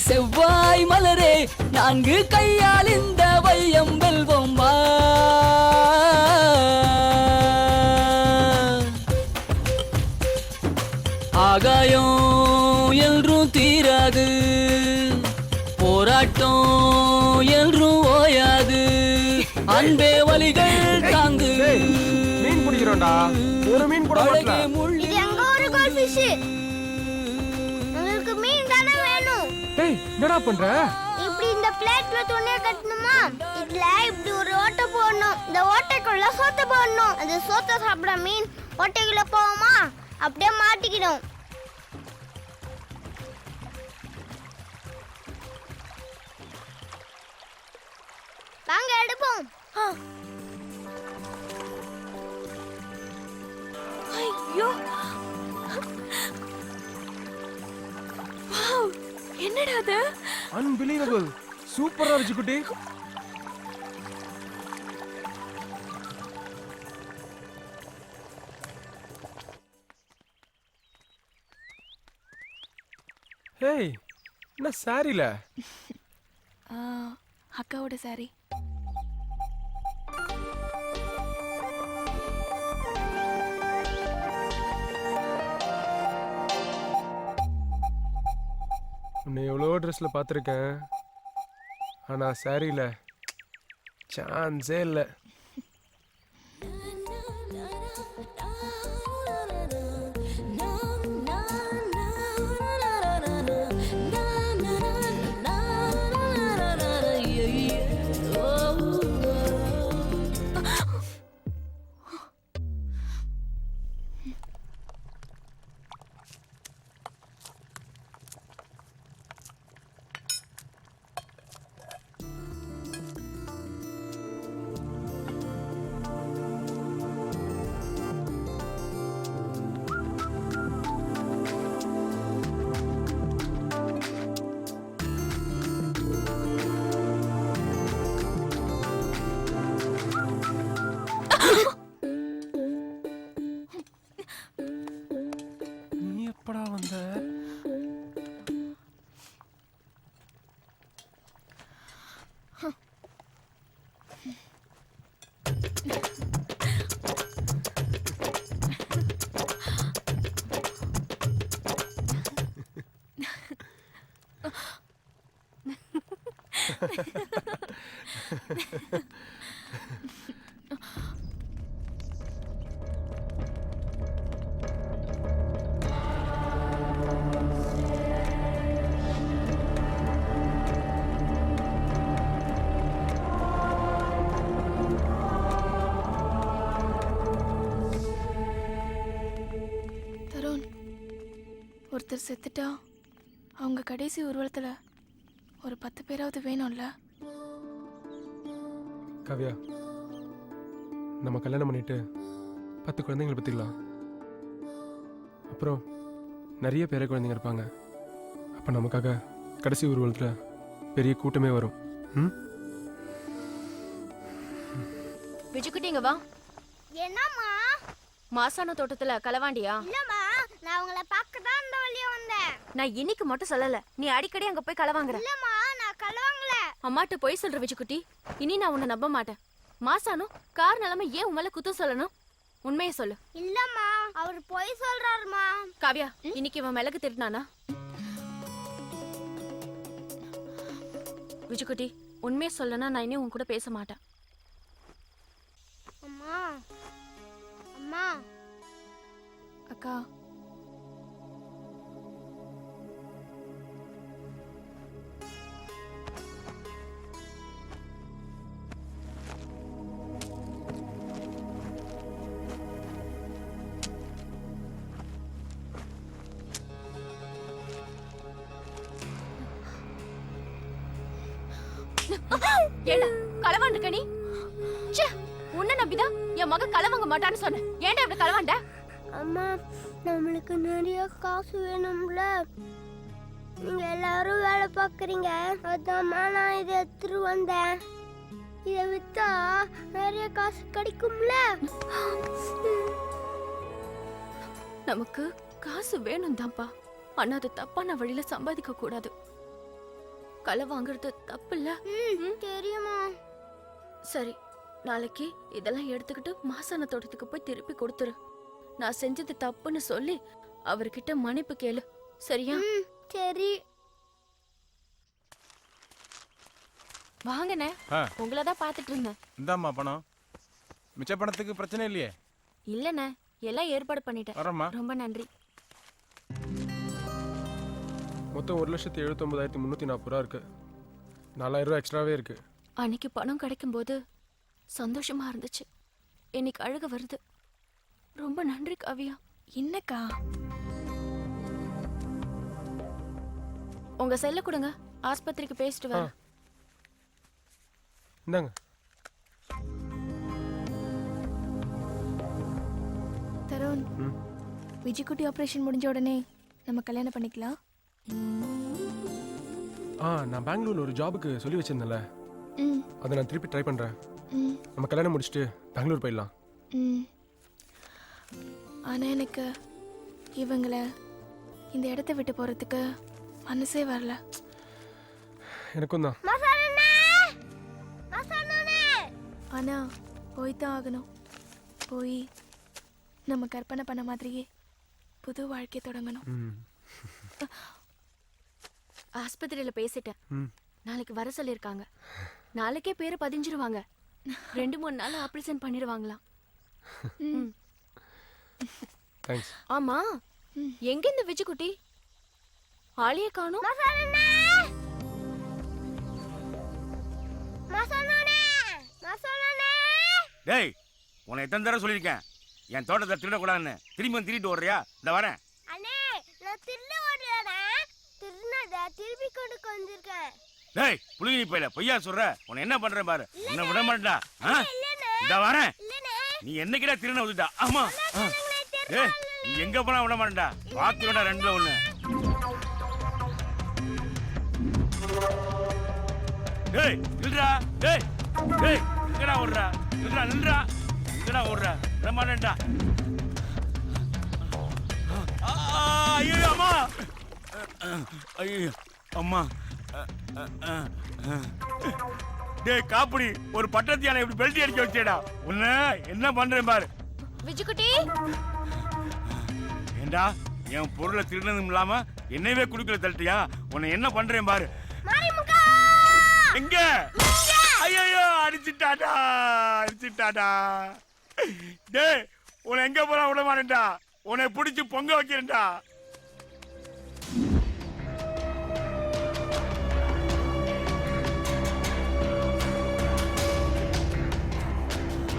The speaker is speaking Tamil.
செவ்வாய் மலரே நான்கு கையால் இந்த வையம் வெல்வோம் வா. ஆகாயம் என்றும் தீராது, போராட்டம் என்றும் ஓயாது, அன்பே வலிகள் தாங்கு. மீன் பிடிக்கிறோம்டா, ஒரு மீன் கூட மாட்டல. இது எங்க ஒரு கோல்ட் ஃபிஷ். உங்களுக்கு மீன் தானே வேணும். டேய் என்னடா பண்ற? இப்படி இந்த பிளேட்ல துணியை கட்டணுமா, இதுல இப்படி ஒரு ஓட்டை போடணும், இந்த ஓட்டைக்குள்ள சோத்தை போடணும். அந்த சோத்தை சாப்பிட மீன் ஓட்டைக்குள்ள போவோமா, அப்படியே மாட்டிக்கிடும். வாங்க எடுப்போம். ஐயோ வாவ், என்னடா அது? அன்பிலீவபிள், சூப்பரா இருந்துச்சு குட்டி. ஹேய், என்ன சாரில? அக்காவோட சாரி. உன்னை எவ்வளோ ட்ரெஸ்ல பார்த்துருக்கேன், ஆனா சாரில சான்ஸே இல்லை. ஒருத்தர் செத்துட்டா அவங்க கடைசி ஊர்வலத்துல ஒரு 10 பேராவது வேணும்ல. காவ்யா, நம்ம கல்யாணம் பண்ணிட்டு 10 குழந்தைங்களை பத்திக்கலாம். அப்புறம் நிறைய பேர குழந்தைங்க இருப்பாங்க. அப்ப நமக்காக கடைசி ஊர்வலத்துல பெரிய கூட்டமே வரும். விஜுக்குட்டிங்க வா. என்னம்மா? மாசான தோட்டத்துல களவாண்டியா? இல்லம்மா, நான் உங்களை பார்க்க தான் இந்த வழியா வந்தேன். நான் இன்னைக்கு மட்டும் சொல்லல, நீ அடிக்கடி அங்க போய் களவாங்குற. இல்லம்மா, நான் களவாங்கல. அம்மாட்ட போய் சொல்ற விஜுக்குட்டி, இனி நான் உன்னை நம்ப மாட்டேன். மாசானோ கார் நிலைமை ஏன் உன் மேல குத்தம் சொல்லணும்? உண்மையை சொல்லு. இல்லம்மா, அவர் போய் சொல்றாருமா. காவ்யா, இன்னைக்கு இவன் மிளகு திருடினானா? விஜுக்குட்டி, உண்மையை சொல்லனா நான் இனி உன் கூட பேச மாட்டேன். அம்மா அம்மா. அக்கா, ஏண்டா களவாண்டுக்க நீ? உன்ன நம்பிதான் என் மக களவாங்க மாட்டான்னு சொன்னேன். ஏன்டா இப்படி களவாண்ட? அம்மா, நம்மளுக்கு நிறைய காசு வேணும்ல. நீங்க எல்லாரும் வேலை பார்க்குறீங்க, அதாம்மா நான் இதை எடுத்துட்டு வந்தேன். இதை வித்தா நிறைய காசு கிடைக்கும்ல. நமக்கு காசு வேணும் தான்ப்பா, ஆனா அது தப்பான வழியில சம்பாதிக்க கூடாது. களை வாங்குறது தப்பு இல்ல? தெரியுமா? சரி, நாளைக்கு இதெல்லாம் எடுத்துக்கிட்டு மாசான தோட்டத்துக்கு போய் திருப்பி கொடுத்துரு. நான் செஞ்சது தப்புன்னு சொல்லி அவர்கிட்ட மன்னிப்பு கேளு, சரியா? சரி. வாங்கண்ணே, உங்களை தான் பார்த்துட்டு இருந்தேன். இந்தாம்மா பணம். மிச்ச பணத்துக்கு பிரச்சனை இல்லையே? இல்லண்ணே, எல்லாம் ஏற்பாடு பண்ணிட்டேன். வரேம்மா. ரொம்ப நன்றி. மொத்தம் 1,79,340 ரூபா இருக்கு. 4,000 ரூபா எக்ஸ்ட்ராவே இருக்கு. அன்னைக்கு பணம் கிடைக்கும் போது சந்தோஷமா இருந்துச்சு, இன்னைக்கு அழுக வருது. ரொம்ப நன்றி காவியா. என்னக்கா? உங்க செல்ல கொடுங்க, ஆஸ்பத்திரிக்கு பேசிட்டு வரேன். இந்தாங்க. தருண், விஜய்குட்டி ஆபரேஷன் முடிஞ்ச உடனே நம்ம கல்யாணம் பண்ணிக்கலாம். நான் பெங்களூர்ல ஒரு ஜாபுக்கு சொல்லி வச்சிருந்தேன்ல, ம் அதை நான் திருப்பி ட்ரை பண்றேன். ம் நம்ம கல்யாணம் முடிச்சுட்டு பெங்களூர் போயிடலாம். ம். ஆனா எனக்கு இவங்கள இந்த இடத்த விட்டு போறதுக்கு மனசே வரல. எனக்கும் தான். ஆனா போய்தான் ஆகணும். போய் நம்ம கற்பனை பண்ண மாதிரியே புது வாழ்க்கை தொடங்கணும். ஆஸ்பத்திரியில பேசிட்டேன், ம். நாளைக்கு வர சொல்லிருக்காங்க. நாளைக்கே பேரை பதிஞ்சிருவாங்க. 2-3 நாள் ஆபரேஷன் பண்ணிடுவாங்களாம். தேங்க்ஸ். ஆமா, எங்க இந்த விஜய்குட்டி? ஆளையே காணோம். டேய், உன்னை எத்தனை தடவை சொல்லியிருக்கேன் என் தோட்டத்தை திருடக்கூடாதுன்னு. திரும்பி வந்து திருட்டு ஓடுறியா? இந்த வரேன். அண்ணே, நான் திருட ஓடுறேனே. திருநத திருப்பி கொண்டு வந்திருக்கேன். டேய், புளிங்கி போயில பொய்யா சொல்ற. உன்னை என்ன பண்றேன் பாரு. உன்னை விட மாட்டா. இந்த வரேன். நீ என்னைக்கிடா திருட வந்துட்டா? ஆமா. டேய், நீ எங்க போனா விட மாட்டா. பாத்துடா, 2ல 1. டேய், நில்றா. டேய், டேய், எங்கடா ஓடுறா? நில்றா, நில்றா. எங்கடா ஓடுறா? விட மாட்டேன்டா. ஐயோ அம்மா, ஐயோ அம்மா. டேய் காப்பிடி, ஒரு பட்டத்து யானை இப்படி பெல்ட் அடிக்க வச்சேடா. உன்ன என்ன பண்றேன் பாரு. விஜய்குட்டி, ஏண்டா என் பொருளை திருடதும் இல்லாம என்னையவே குடுக்கல தள்ளிட்டியா? உன்னை என்ன பண்றேன் பாரு. எங்க? ஐயோ, அடிச்சுட்டாடா, அடிச்சுட்டாடா. டேய், உன்னை எங்க போறா விட மாட்டேன்டா. உன்னை பிடிச்சு பொங்க வைக்கிறேன்டா.